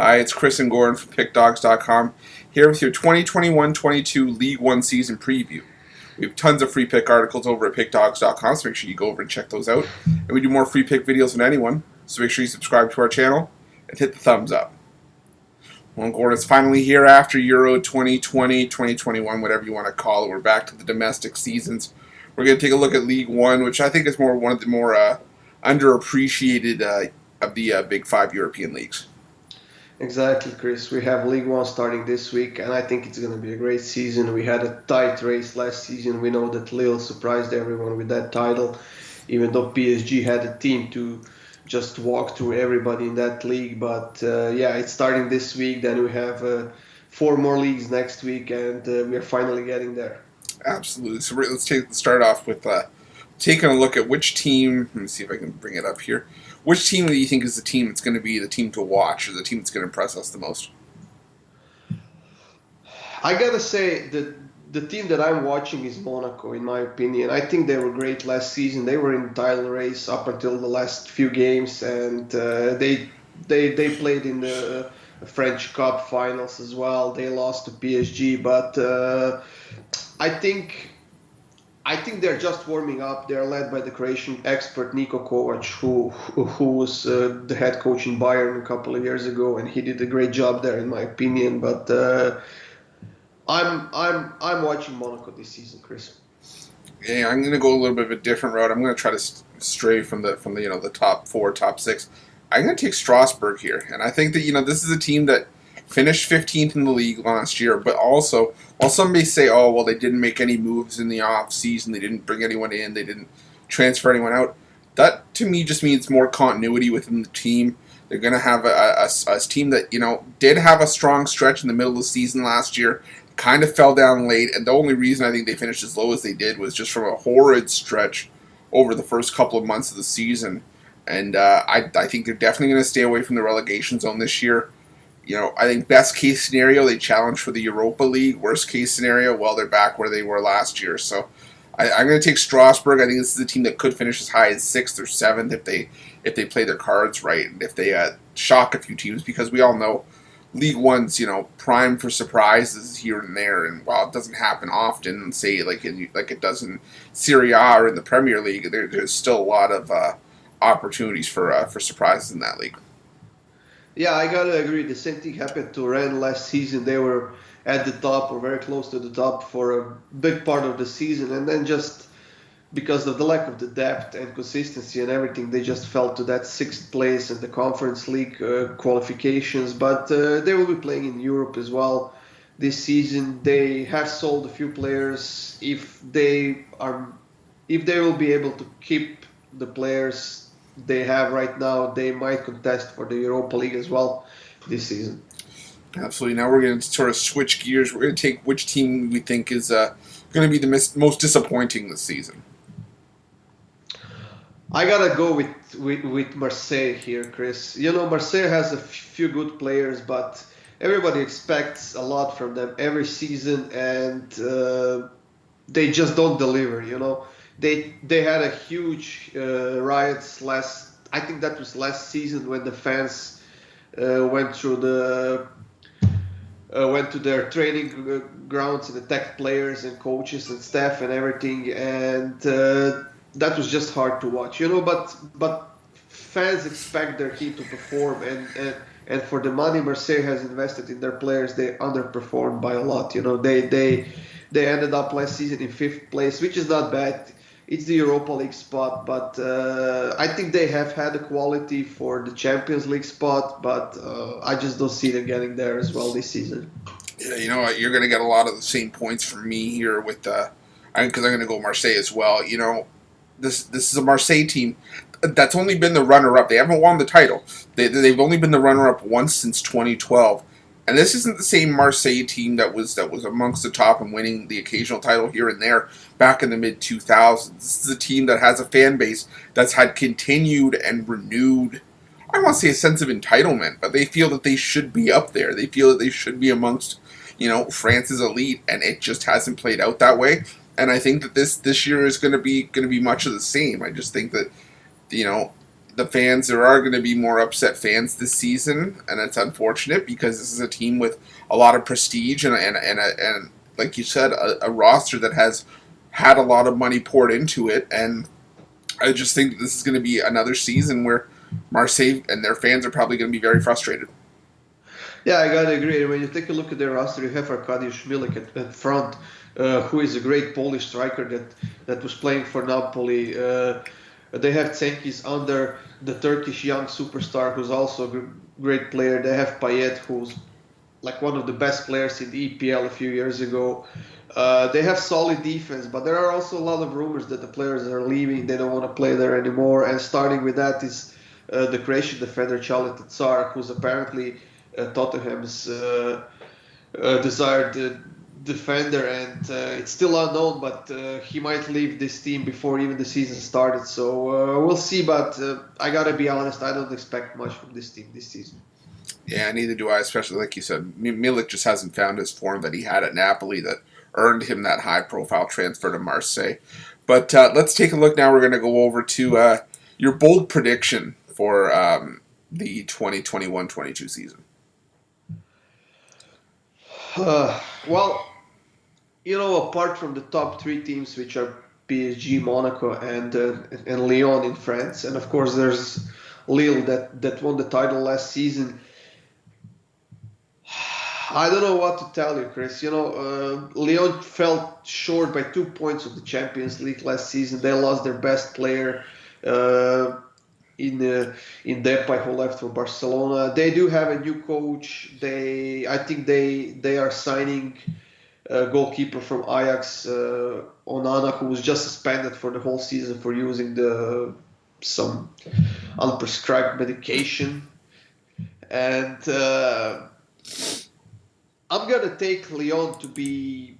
Hi, it's Chris and Gordon from PickDogs.com here with your 2021-22 League One season preview. We have tons of free pick articles over at PickDogs.com, so make sure you go over and check those out. And we do more free pick videos than anyone, so make sure you subscribe to our channel and hit the thumbs up. Well, Gordon's finally here after Euro 2020, 2021, whatever you want to call it. We're back to the domestic seasons. We're going to take a look at League One, which I think is one of the more underappreciated of the Big Five European leagues. Exactly, Chris. We have League One starting this week, and I think it's going to be a great season. We had a tight race last season. We know that Lille surprised everyone with that title, even though PSG had a team to just walk through everybody in that league. But yeah, it's starting this week. Then we have 4 more leagues next week, and we are finally getting there. Absolutely. So let's start off with taking a look at which team. Let me see if I can bring it up here. Which team do you think is the team that's going to be the team to watch, or the team that's going to impress us the most? I gotta say that the team that I'm watching is Monaco, in my opinion. I think they were great last season. They were in the title race up until the last few games, and they played in the French Cup finals as well. They lost to PSG, but I think they're just warming up. They're led by the Croatian expert Niko Kovac, who was the head coach in Bayern a couple of years ago, and he did a great job there, in my opinion. But I'm watching Monaco this season, Chris. Yeah, I'm going to go a little bit of a different route. I'm going to try to stray from the the top 4, top 6. I'm going to take Strasbourg here, and I think that this is a team that finished 15th in the league last year, but also, while some may say, oh, well, they didn't make any moves in the off season, they didn't bring anyone in, they didn't transfer anyone out, that to me just means more continuity within the team. They're going to have a team that, did have a strong stretch in the middle of the season last year, kind of fell down late, and the only reason I think they finished as low as they did was just from a horrid stretch over the first couple of months of the season. And I think they're definitely going to stay away from the relegation zone this year. I think best case scenario, they challenge for the Europa League. Worst case scenario, well, they're back where they were last year. So I'm going to take Strasbourg. I think this is a team that could finish as high as 6th or 7th if they play their cards right and if they shock a few teams, because we all know League One's prime for surprises here and there. And while it doesn't happen often, say like it does in Serie A or in the Premier League, there's still a lot of opportunities for surprises in that league. Yeah, I gotta agree. The same thing happened to Rennes last season. They were at the top or very close to the top for a big part of the season, and then just because of the lack of the depth and consistency and everything, they just fell to that 6th place in the Conference League qualifications. But they will be playing in Europe as well this season. They have sold a few players. If they will be able to keep the players they have right now, they might contest for the Europa League as well this season. Absolutely. Now we're going to sort of switch gears. We're going to take which team we think is going to be the most disappointing this season. I gotta go with Marseille here, Chris. Marseille has a few good players, but everybody expects a lot from them every season, and they just don't deliver. They had a huge riots I think that was last season, when the fans went to their training grounds and attacked players and coaches and staff and everything, and that was just hard to watch. But fans expect their team to perform, and for the money Marseille has invested in their players, they underperformed by a lot. They ended up last season in 5th place, which is not bad. It's the Europa League spot, but I think they have had the quality for the Champions League spot, but I just don't see them getting there as well this season. Yeah, you know what? You're going to get a lot of the same points from me here with because I'm going to go Marseille as well. This is a Marseille team that's only been the runner-up. They haven't won the title. They've only been the runner-up once since 2012. And this isn't the same Marseille team that was amongst the top and winning the occasional title here and there back in the mid-2000s. This is a team that has a fan base that's had continued and renewed, I don't want to say a sense of entitlement, but they feel that they should be up there. They feel that they should be amongst, France's elite, and it just hasn't played out that way. And I think that this year is going to be much of the same. I just think that, the fans, there are going to be more upset fans this season, and it's unfortunate because this is a team with a lot of prestige and like you said, a roster that has had a lot of money poured into it. And I just think that this is going to be another season where Marseille and their fans are probably going to be very frustrated. Yeah, I gotta agree. When you take a look at their roster, you have Arkadiusz Milik at front, who is a great Polish striker that was playing for Napoli. They have Tsenkis under the Turkish young superstar, who's also a great player. They have Payet, who's like one of the best players in the EPL a few years ago. They have solid defense, but there are also a lot of rumors that the players are leaving. They don't want to play there anymore. And starting with that is the Croatian defender Charlie Tsar, who's apparently Tottenham's desired defender, and it's still unknown, but he might leave this team before even the season started. So we'll see, but I gotta be honest, I don't expect much from this team this season. Yeah, neither do I, especially like you said. Milik just hasn't found his form that he had at Napoli that earned him that high-profile transfer to Marseille. But let's take a look now. We're going to go over to your bold prediction for the 2021-22 season. Well, apart from the top three teams, which are PSG, Monaco, and Lyon in France, and of course there's Lille that won the title last season. I don't know what to tell you, Chris. Lyon fell short by 2 points of the Champions League last season. They lost their best player in Depay, who left for Barcelona. They do have a new coach. I think they are signing a goalkeeper from Ajax, Onana, who was just suspended for the whole season for using some unprescribed medication. And I'm gonna take Lyon to be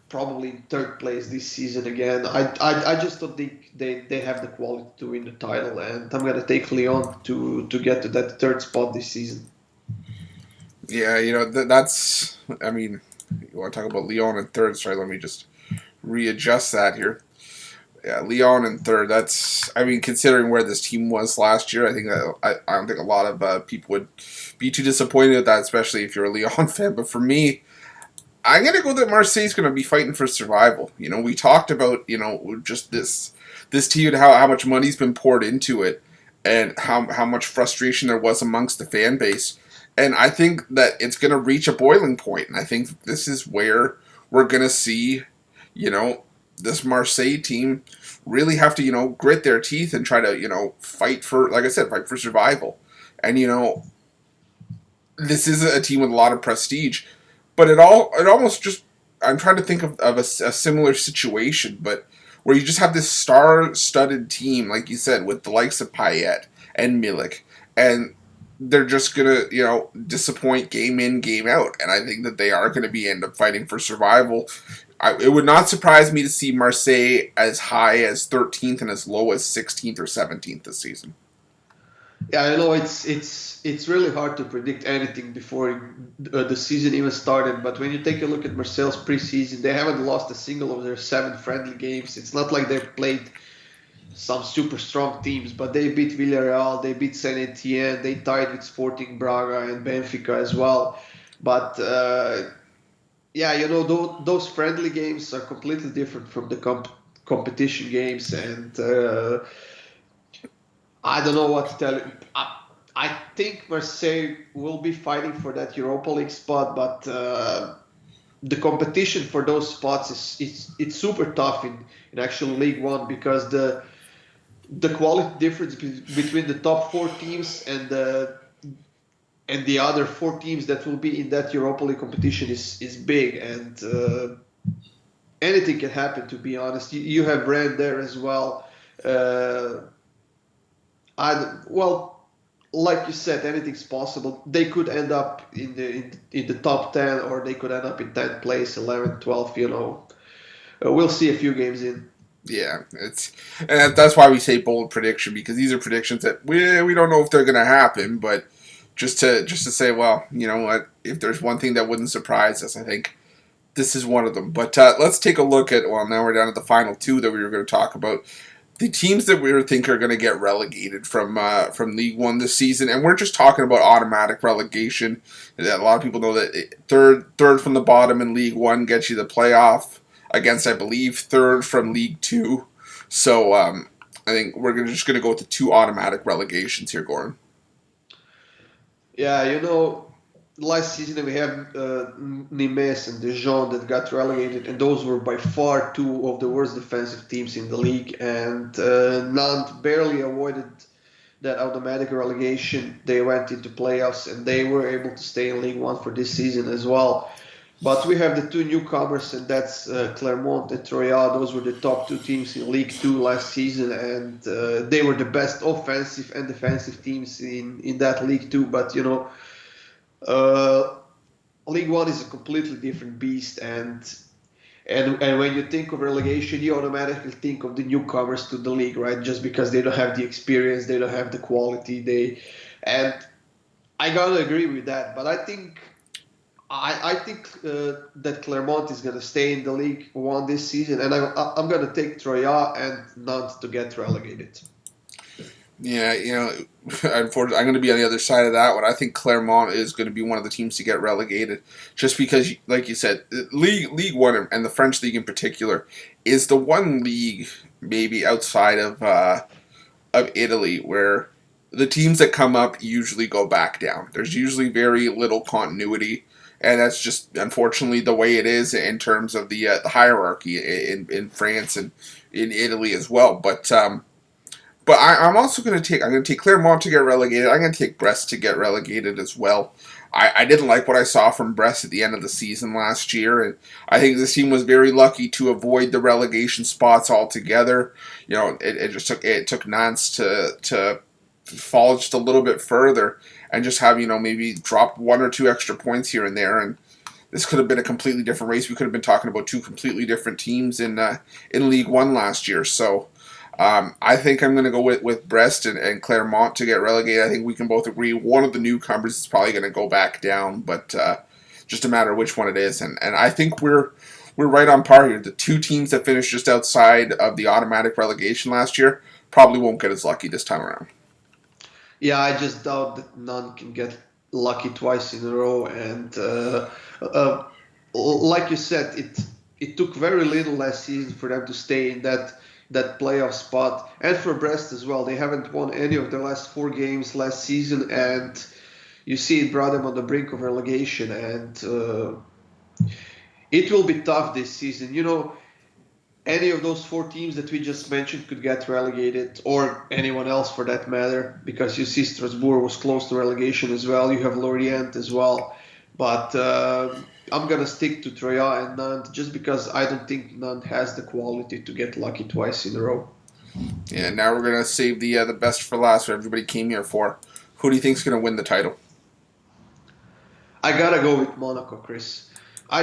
probably in third place this season again. I just don't think they have the quality to win the title, and I'm gonna take Lyon to get to that third spot this season. Yeah, that's. I mean, you want to talk about Lyon in third? Sorry, let me just readjust that here. Yeah, Lyon in third. That's. I mean, considering where this team was last year, I think I don't think a lot of people would be too disappointed at that, especially if you're a Lyon fan. But for me, I'm gonna go that Marseille's gonna be fighting for survival. We talked about just this team and how much money's been poured into it, and how much frustration there was amongst the fan base. And I think that it's gonna reach a boiling point, and I think this is where we're gonna see, this Marseille team really have to grit their teeth and try to fight for, like I said, fight for survival. And this is a team with a lot of prestige. But it almost just, I'm trying to think of a similar situation, but where you just have this star-studded team, like you said, with the likes of Payet and Milik, and they're just gonna disappoint game in, game out, and I think that they are gonna end up fighting for survival. It would not surprise me to see Marseille as high as 13th and as low as 16th or 17th this season. Yeah, I know it's really hard to predict anything before the season even started. But when you take a look at Marseille's preseason, they haven't lost a single of their 7 friendly games. It's not like they've played some super strong teams, but they beat Villarreal, they beat Saint Etienne, they tied with Sporting Braga and Benfica as well. But those friendly games are completely different from the competition games, and I don't know what to tell you. I think Marseille will be fighting for that Europa League spot, but the competition for those spots it's super tough in actual League One, because the quality difference between the top 4 teams and the other 4 teams that will be in that Europa League competition is big, and anything can happen. To be honest, you have Rennes there as well. Like you said, anything's possible. They could end up in the top 10, or they could end up in 10th place, 11th, 12th. We'll see a few games in. Yeah, and that's why we say bold prediction, because these are predictions that we don't know if they're going to happen, but just to say, well, you know what, if there's one thing that wouldn't surprise us, I think this is one of them. But let's take a look at, well, now we're down to the final 2 that we were going to talk about. the teams that we think are going to get relegated from League One this season, and we're just talking about automatic relegation. A lot of people know that third from the bottom in League One gets you the playoff against, I believe, third from League Two. So I think we're just going to go with the two automatic relegations here, Goran. Yeah, last season we have Nimes and Dijon that got relegated, and those were by far two of the worst defensive teams in the league. And Nantes barely avoided that automatic relegation. They went into playoffs and they were able to stay in League One for this season as well. But we have the two newcomers, and that's Clermont and Troyes. Those were the top two teams in League Two last season, and they were the best offensive and defensive teams in that League Two. But uh, League One is a completely different beast, and when you think of relegation, you automatically think of the newcomers to the league, right? Just because they don't have the experience, they don't have the quality, and I gotta agree with that. But I think that Clermont is gonna stay in the League One this season, and I'm gonna take Troyes and Nantes to get relegated. Yeah, unfortunately, I'm going to be on the other side of that one. I think Clermont is going to be one of the teams to get relegated, just because, like you said, League One and the French league in particular is the one league maybe outside of Italy where the teams that come up usually go back down. There's usually very little continuity, and that's just unfortunately the way it is in terms of the hierarchy in France and in Italy as well. But I'm also going to take. I'm going to take Clermont to get relegated. I'm going to take Brest to get relegated as well. I didn't like what I saw from Brest at the end of the season last year, and I think this team was very lucky to avoid the relegation spots altogether. It took Nantes to fall just a little bit further and just have maybe drop one or two extra points here and there, and this could have been a completely different race. We could have been talking about two completely different teams in League One last year. So. I think I'm going to go with Brest and Clermont to get relegated. I think we can both agree one of the newcomers is probably going to go back down, but just a matter of which one it is. And I think we're right on par here. The two teams that finished just outside of the automatic relegation last year probably won't get as lucky this time around. Yeah, I just doubt that none can get lucky twice in a row. And like you said, it took very little last season for them to stay in that playoff spot, and for Brest as well. They haven't won any of their last 4 games last season, and you see it brought them on the brink of relegation. And it will be tough this season. Any of those 4 teams that we just mentioned could get relegated, or anyone else for that matter, because you see Strasbourg was close to relegation as well. You have Lorient as well. But I'm going to stick to Troyes and Nantes just because I don't think Nantes has the quality to get lucky twice in a row. Yeah, now we're going to save the best for last, what everybody came here for. Who do you think is going to win the title? I got to go with Monaco, Chris. I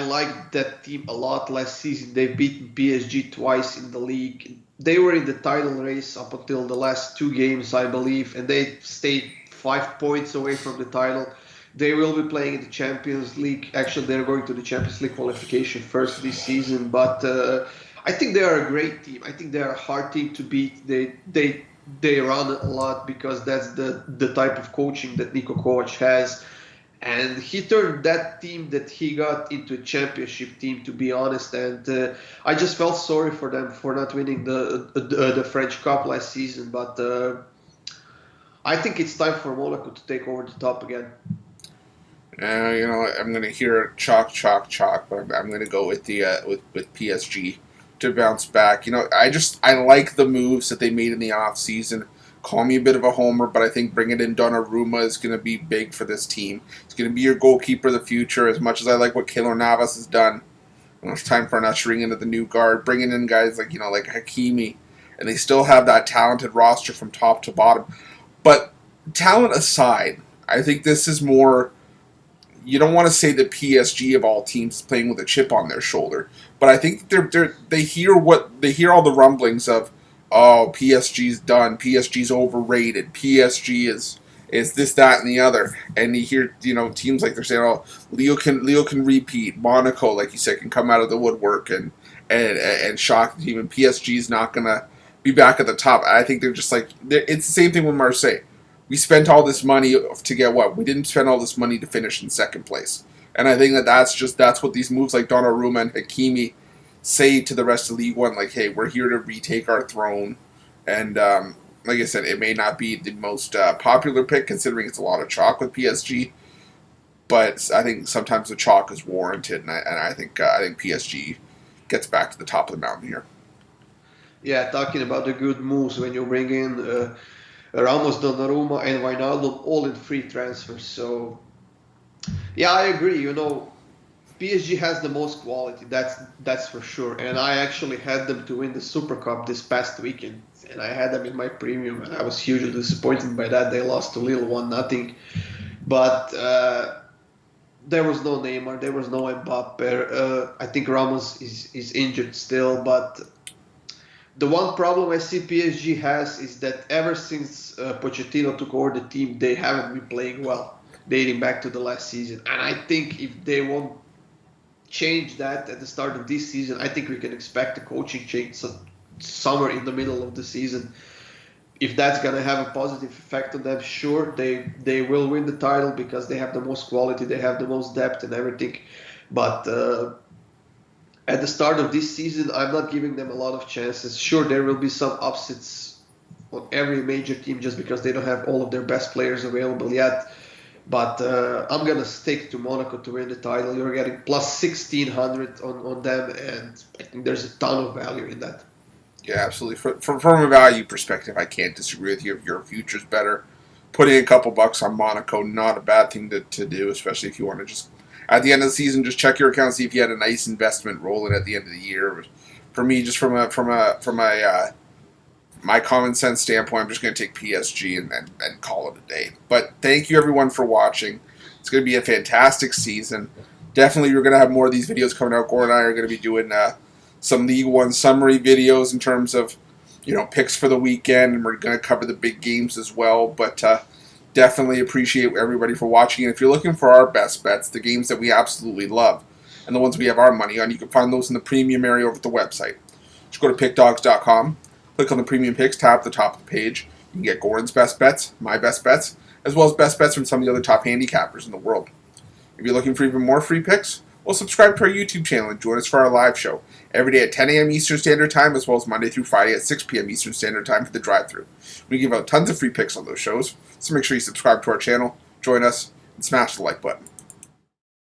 liked that team a lot last season. They've beaten PSG twice in the league. They were in the title race up until the last 2 games, I believe, and they stayed 5 points away from the title. They will be playing in the Champions League. Actually, they're going to the Champions League qualification first this season. But I think they are a great team. I think they are a hard team to beat. They run a lot because that's the type of coaching that Niko Kovac has. And he turned that team that he got into a championship team, to be honest. And I just felt sorry for them for not winning the French Cup last season. But I think it's time for Monaco to take over the top again. I'm going to hear chalk, but I'm going to go with the with PSG to bounce back. I like the moves that they made in the off season. Call me a bit of a homer, but I think bringing in Donnarumma is going to be big for this team. It's going to be your goalkeeper of the future. As much as I like what Keylor Navas has done, it's time for an ushering into the new guard, bringing in guys like Hakimi, and they still have that talented roster from top to bottom. But talent aside, I think this is more. You don't want to say that PSG of all teams is playing with a chip on their shoulder, but I think they hear all the rumblings of, oh, PSG's done, PSG's overrated, PSG is this, that, and the other, and you hear teams like they're saying, oh, Leo can repeat, Monaco, like you said, can come out of the woodwork, and and shock the team. And PSG is not going to be back at the top. I think they're just like, it's the same thing with Marseille. We spent all this money to get what? We didn't spend all this money to finish in second place. And I think that's what these moves like Donnarumma and Hakimi say to the rest of League One. Like, hey, we're here to retake our throne. And like I said, it may not be the most popular pick considering it's a lot of chalk with PSG. But I think sometimes the chalk is warranted, and I think PSG gets back to the top of the mountain here. Yeah, talking about the good moves when you bring in Ramos, Donnarumma, and Wijnaldum all in free transfers. So yeah, I agree. PSG has the most quality. That's for sure. And I actually had them to win the Super Cup this past weekend, and I had them in my premium, and I was hugely disappointed by that. They lost to Lille 1-0, but there was no Neymar, there was no Mbappe. I think Ramos is injured still, but the one problem I see PSG has is that ever since Pochettino took over the team, they haven't been playing well, dating back to the last season. And I think if they won't change that at the start of this season, I think we can expect a coaching change somewhere in the middle of the season. If that's going to have a positive effect on them, sure, they will win the title because they have the most quality, they have the most depth and everything. But at the start of this season, I'm not giving them a lot of chances. Sure, there will be some upsets on every major team just because they don't have all of their best players available yet. But I'm going to stick to Monaco to win the title. You're getting plus 1,600 on them, and I think there's a ton of value in that. Yeah, absolutely. From a value perspective, I can't disagree with you. If your future's better, putting a couple bucks on Monaco, not a bad thing to do, especially if you want to just, at the end of the season, just check your account, see if you had a nice investment rolling at the end of the year. For me, just from my common sense standpoint, I'm just going to take PSG and call it a day. But thank you, everyone, for watching. It's going to be a fantastic season. Definitely, we're going to have more of these videos coming out. Gordon and I are going to be doing some League One summary videos in terms of, picks for the weekend, and we're going to cover the big games as well. But definitely appreciate everybody for watching. And if you're looking for our best bets, the games that we absolutely love, and the ones we have our money on, you can find those in the premium area over at the website. Just go to pickdogs.com, click on the premium picks tab at the top of the page. You can get Gordon's best bets, my best bets, as well as best bets from some of the other top handicappers in the world. If you're looking for even more free picks, well, subscribe to our YouTube channel and join us for our live show every day at 10 a.m. Eastern Standard Time, as well as Monday through Friday at 6 p.m. Eastern Standard Time for the drive-thru. We give out tons of free picks on those shows, so make sure you subscribe to our channel, join us, and smash the like button.